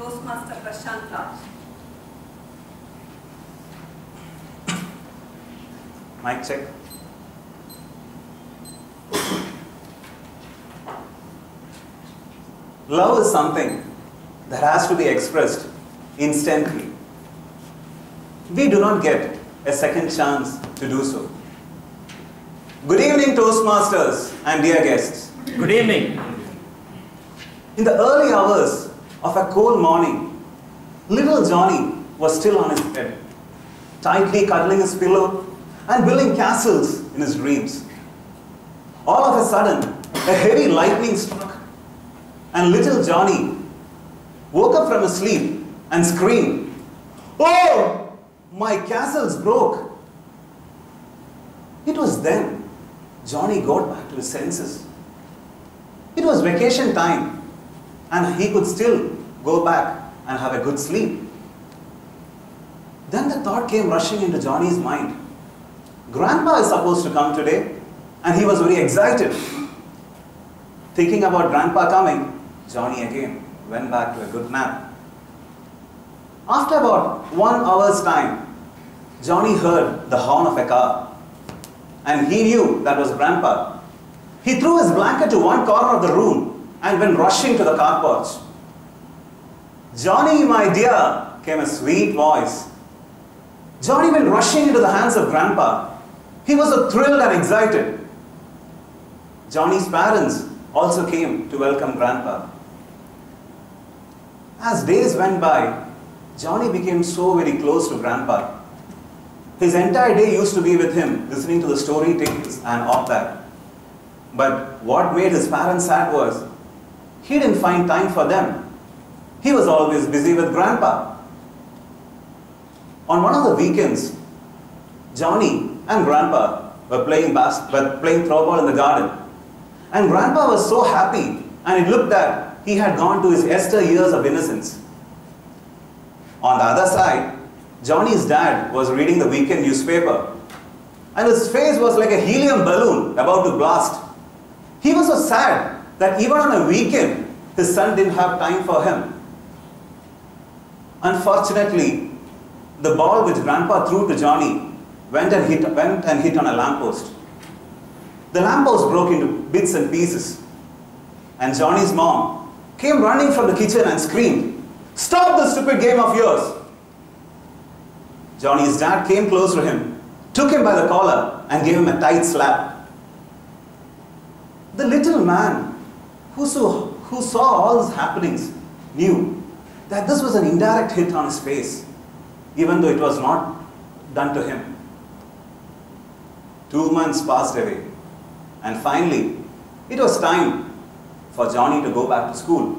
Toastmaster Prashant. Mic check. Love is something that has to be expressed instantly. We do not get a second chance to do so. Good evening, Toastmasters and dear guests. Good evening. In the early hours of a cold morning, little Johnny was still on his bed, tightly cuddling his pillow and building castles in his dreams. All of a sudden, a heavy lightning struck, and little Johnny woke up from his sleep and screamed, "Oh, my castle's broke!" It was then Johnny got back to his senses. It was vacation time, and he could still go back and have a good sleep. Then the thought came rushing into Johnny's mind. Grandpa is supposed to come today, and he was very excited. Thinking about Grandpa coming, Johnny again went back to a good nap. After about 1 hour's time, Johnny heard the horn of a car, and he knew that was Grandpa. He threw his blanket to one corner of the room and went rushing to the car porch. "Johnny, my dear," came a sweet voice. Johnny went rushing into the hands of Grandpa. He was so thrilled and excited. Johnny's parents also came to welcome Grandpa. As days went by, Johnny became so very close to Grandpa. His entire day used to be with him, listening to the story tales and all that. But what made his parents sad was, he didn't find time for them. He was always busy with Grandpa. On one of the weekends, Johnny and Grandpa were playing throwball in the garden. And Grandpa was so happy, and it looked that he had gone to his years of innocence. On the other side, Johnny's dad was reading the weekend newspaper, and his face was like a helium balloon about to blast. He was so sad that even on a weekend, his son didn't have time for him. Unfortunately, the ball which Grandpa threw to Johnny went and hit on a lamppost. The lamppost broke into bits and pieces, and Johnny's mom came running from the kitchen and screamed, "Stop this stupid game of yours!" Johnny's dad came close to him, took him by the collar and gave him a tight slap. The little man who saw all these happenings knew that this was an indirect hit on his face, even though it was not done to him. 2 months passed away, and finally, it was time for Johnny to go back to school.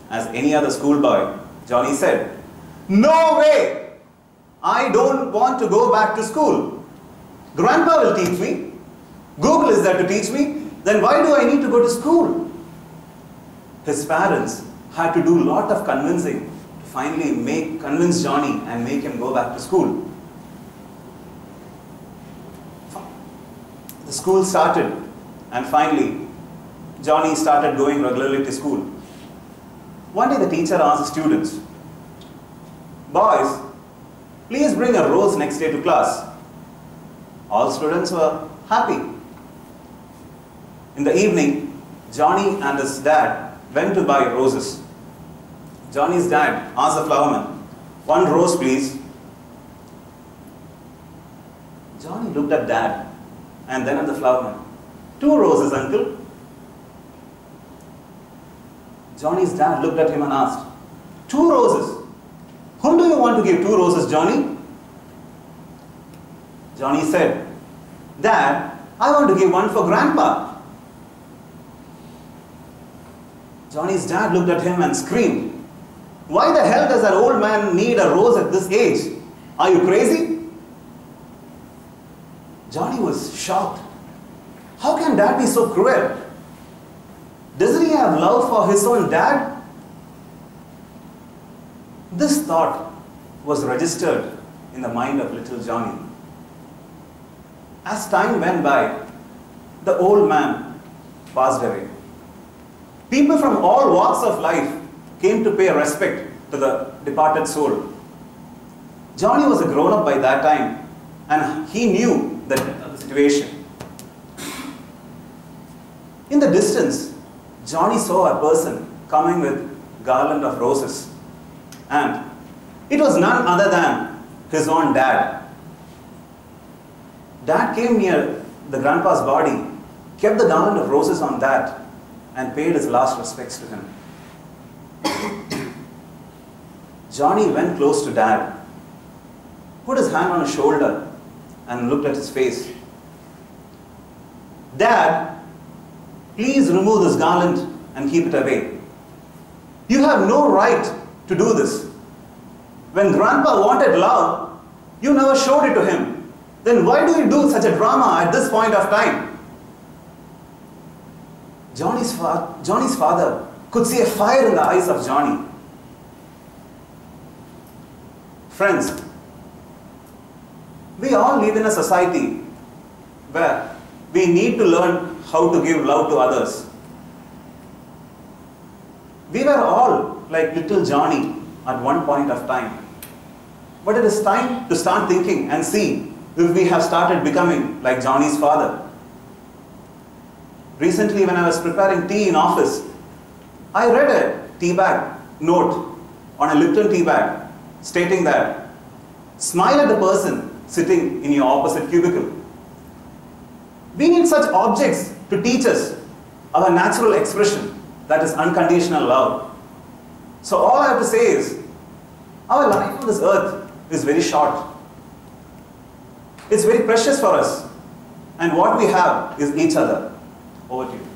As any other schoolboy, Johnny said, "No way! I don't want to go back to school. Grandpa will teach me. Google is there to teach me. Then why do I need to go to school?" His parents had to do a lot of convincing to finally convince Johnny and make him go back to school. The school started, and finally, Johnny started going regularly to school. One day the teacher asked the students, "Boys, please bring a rose next day to class." All students were happy. In the evening, Johnny and his dad went to buy roses. Johnny's dad asked the flowerman, "1 rose, please." Johnny looked at Dad and then at the flowerman. "2 roses, uncle." Johnny's dad looked at him and asked, "2 roses? Whom do you want to give 2 roses, Johnny?" Johnny said, "Dad, I want to give 1 for Grandpa." Johnny's dad looked at him and screamed, "Why the hell does that old man need a rose at this age? Are you crazy?" Johnny was shocked. How can Dad be so cruel? Doesn't he have love for his own dad? This thought was registered in the mind of little Johnny. As time went by, the old man passed away. People from all walks of life came to pay respect to the departed soul. Johnny was a grown-up by that time, and he knew the depth of the situation. In the distance, Johnny saw a person coming with a garland of roses, and it was none other than his own dad. Dad came near the grandpa's body, kept the garland of roses on that, and paid his last respects to him. Johnny went close to Dad, put his hand on his shoulder, and looked at his face. Dad, please remove this garland and keep it away. You have no right to do this. When Grandpa wanted love, you never showed it to him. Then why do you do such a drama at this point of time? Johnny's father could see a fire in the eyes of Johnny. Friends, we all live in a society where we need to learn how to give love to others. We were all like little Johnny at one point of time. But it is time to start thinking and see if we have started becoming like Johnny's father. Recently, when I was preparing tea in office, I read a tea bag note on a Lipton tea bag stating that, smile at the person sitting in your opposite cubicle. We need such objects to teach us our natural expression, that is unconditional love. So all I have to say is, our life on this earth is very short. It's very precious for us, and what we have is each other. Over to you.